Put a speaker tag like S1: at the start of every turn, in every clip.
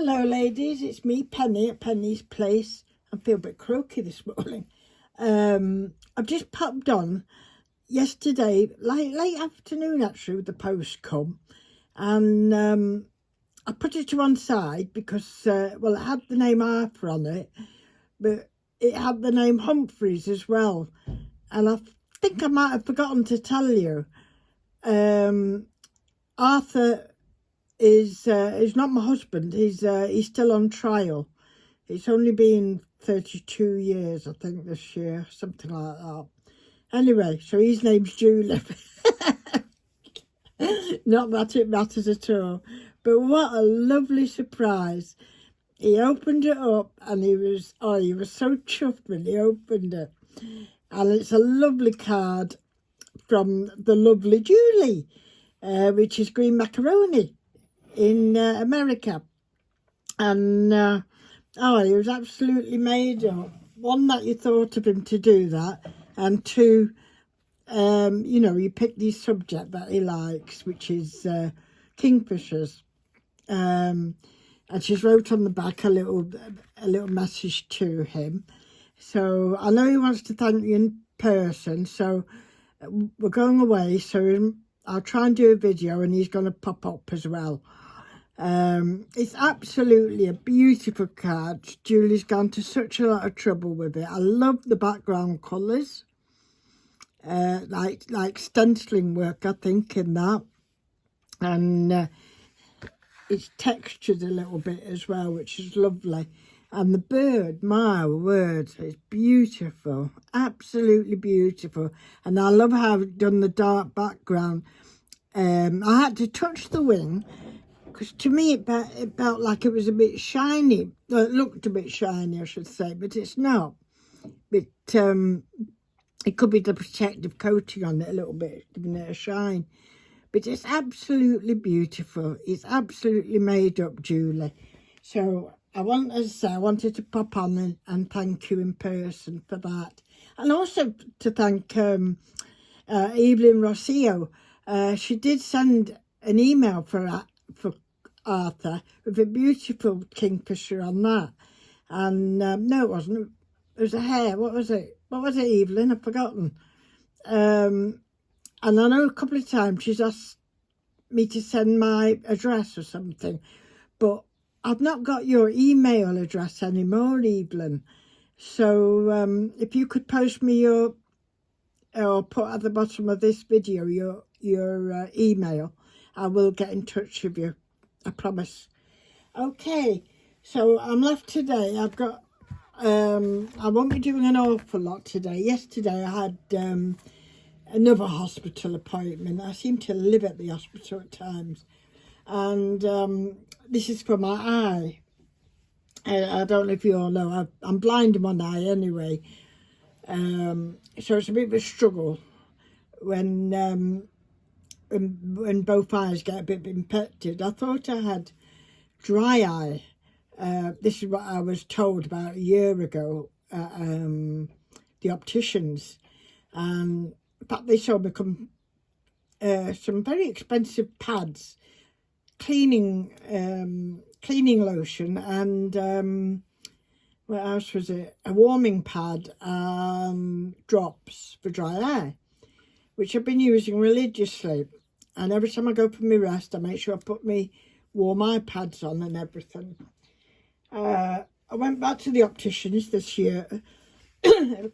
S1: Hello ladies, it's me Penny at Penny's Place. I feel a bit croaky this morning. I've just popped on yesterday, late afternoon actually, with the post come, and I put it to one side because, well, it had the name Arthur on it, but it had the name Humphreys as well, and I think I might have forgotten to tell you, Arthur is not my husband. He's still on trial. It's only been 32 years, I think, this year, something like that. Anyway, so his name's Julie. Not that it matters at all. But what a lovely surprise. He opened it up and he was so chuffed when he opened it. And it's a lovely card from the lovely Julie, which is green macaroni in America. And he was absolutely made up. One, that you thought of him to do that, and two, you picked his subject that he likes, which is kingfishers. And she's wrote on the back a little message to him. So I know he wants to thank you in person, so we're going away, so I'll try and do a video and he's going to pop up as well. It's absolutely a beautiful card. Julie's gone to such a lot of trouble with it. I love the background colours, like stenciling work, I think, in that, and it's textured a little bit as well, which is lovely. And the bird, my word, it's beautiful, absolutely beautiful. And I love how I've done the dark background. I had to touch the wing, because to me it felt like it was a bit shiny. Well, it looked a bit shiny, I should say, but it's not. But it could be the protective coating on it a little bit, giving it a shine. But it's absolutely beautiful. It's absolutely made up, Julie. So I wanted to pop on and thank you in person for that. And also to thank Evelyn Roseo. She did send an email for Arthur with a beautiful kingfisher on that. And no, it wasn't. It was a hare. What was it? What was it, Evelyn? I've forgotten. And I know a couple of times she's asked me to send my address or something, but I've not got your email address anymore, Evelyn. So if you could post me your, or put at the bottom of this video your email, I will get in touch with you. I promise. Okay, so I'm left today. I've got, I won't be doing an awful lot today. Yesterday I had another hospital appointment. I seem to live at the hospital at times. And this is for my eye. I don't know if you all know, I'm blind in one eye anyway. So it's a bit of a struggle when both eyes get a bit infected. I thought I had dry eye. This is what I was told about a year ago at the opticians. In fact, they showed me some very expensive pads, cleaning lotion, and what else was it? A warming pad and drops for dry eye, which I've been using religiously. And every time I go for my rest, I make sure I put my warm eye pads on and everything. I went back to the opticians this year, about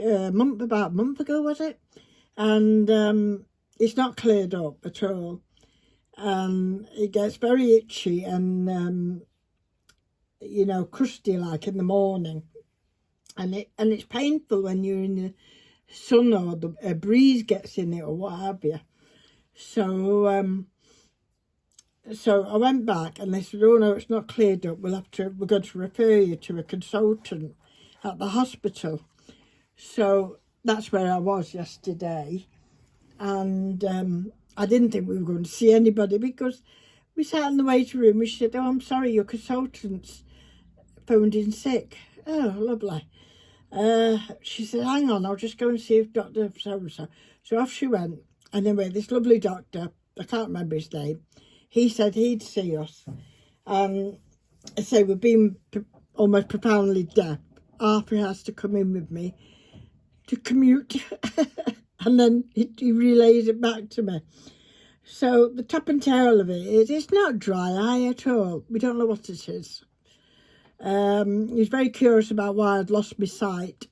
S1: a month ago, was it? And it's not cleared up at all. It gets very itchy and crusty like in the morning, and it's painful when you're in the sun or a breeze gets in it or what have you. So I went back and they said, oh no, it's not cleared up, we're going to refer you to a consultant at the hospital. So that's where I was yesterday, and I didn't think we were going to see anybody because we sat in the waiting room. We said, oh, I'm sorry, your consultant's phoned in sick. Oh, lovely. She said, hang on, I'll just go and see if Dr. so-and-so. So off she went. And anyway, this lovely doctor, I can't remember his name, he said he'd see us. And I say we've been almost profoundly deaf. Arthur has to come in with me to commute and then he relays it back to me. So the top and tail of it is it's not dry eye at all. We don't know what it is. He's very curious about why I'd lost my sight,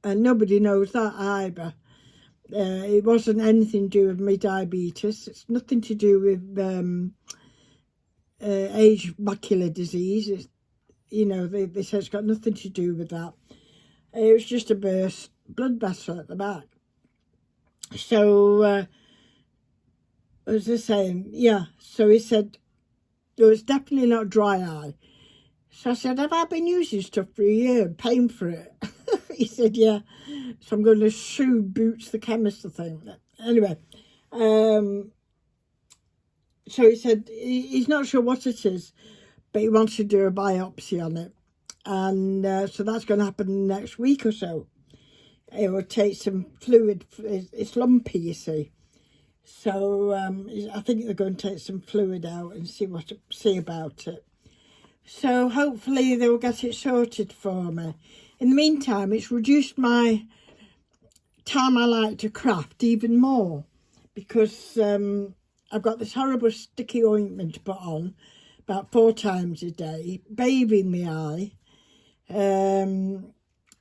S1: and nobody knows that either. It wasn't anything to do with my diabetes. It's nothing to do with age macular disease. It's, you know, they say it's got nothing to do with that. It was just a burst blood vessel at the back. So, as I saying, yeah. So he said, "No, it's definitely not dry eye." So I said, "Have I been using stuff for a year and paying for it?" He said, "Yeah." So I'm going to sue Boots the chemist, I think. Anyway, so he said he's not sure what it is, but he wants to do a biopsy on it. And so that's going to happen next week or so. It will take some fluid. It's lumpy, you see. So I think they're going to take some fluid out and see about it. So hopefully they will get it sorted for me. In the meantime, it's reduced my time I like to craft even more, because I've got this horrible sticky ointment to put on about 4 times a day, bathing my eye,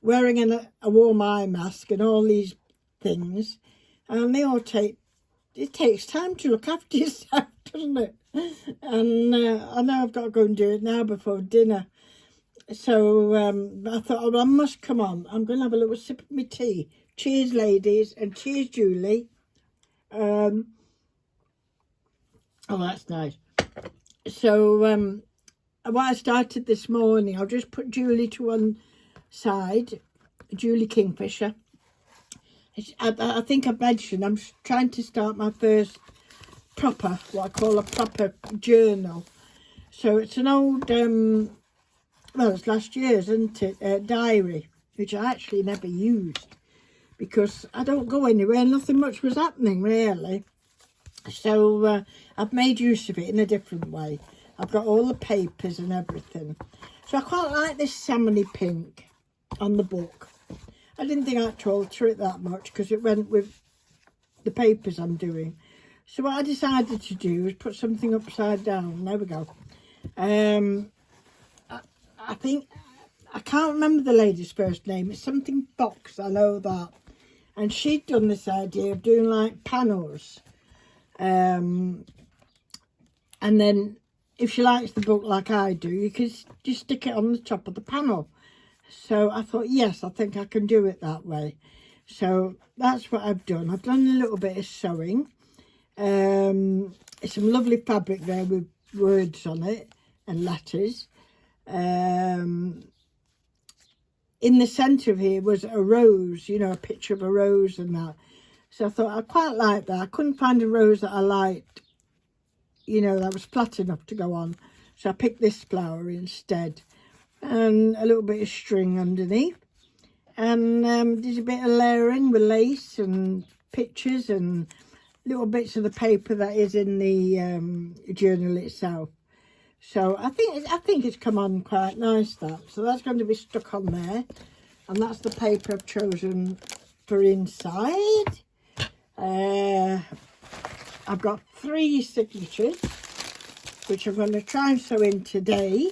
S1: wearing a warm eye mask and all these things, and they all it takes time to look after yourself, doesn't it? And I know I've got to go and do it now before dinner. So I thought, oh, I must come on. I'm going to have a little sip of my tea. Cheers, ladies, and cheers, Julie. Oh, that's nice. So what I started this morning, I'll just put Julie to one side, Julie Kingfisher. I think I mentioned I'm trying to start my first proper, what I call a proper journal. So it's an old, well, it's last year's, isn't it, diary, which I actually never used because I don't go anywhere. Nothing much was happening, really. So I've made use of it in a different way. I've got all the papers and everything. So I quite like this salmony pink on the book. I didn't think I had to alter it that much because it went with the papers I'm doing. So what I decided to do was put something upside down. There we go. I think, I can't remember the lady's first name. It's something Fox, I know that. And she'd done this idea of doing like panels. And then if she likes the book like I do, you can just stick it on the top of the panel. So I thought, yes, I think I can do it that way. So that's what I've done. I've done a little bit of sewing. It's some lovely fabric there with words on it and letters. In the centre of here was a rose, you know, a picture of a rose and that. So I thought I quite like that. I couldn't find a rose that I liked, you know, that was flat enough to go on. So I picked this flower instead. And a little bit of string underneath. And did a bit of layering with lace and pictures and little bits of the paper that is in the journal itself. So I think it's come on quite nice, that. So that's going to be stuck on there. And that's the paper I've chosen for inside. I've got 3 signatures, which I'm going to try and sew in today.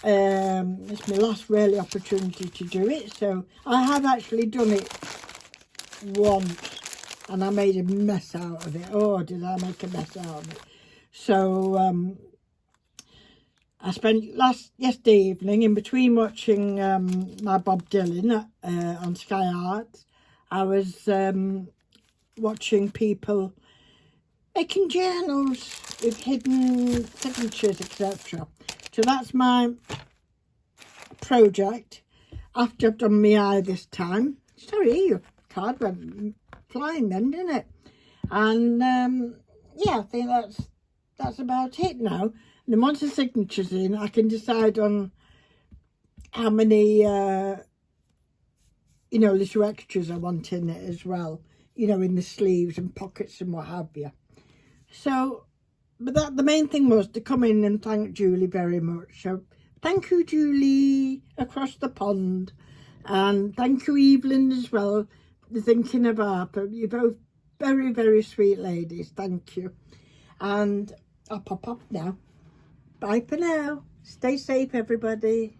S1: It's my last really opportunity to do it. So I have actually done it once and I made a mess out of it. Oh, did I make a mess out of it? So I spent yesterday evening, in between watching my Bob Dylan on Sky Arts, I was watching people making journals with hidden signatures, etc. So that's my project after I've done my eye this time. Sorry, your card went flying then, didn't it? And yeah, I think that's about it now. And then once the signature's in, I can decide on how many, you know, little extras I want in it as well. You know, in the sleeves and pockets and what have you. So but the main thing was to come in and thank Julie very much. So thank you, Julie, across the pond. And thank you, Evelyn, as well, for thinking of Arthur. You're both very, very sweet ladies. Thank you. And I'll pop off now. Bye for now. Stay safe, everybody.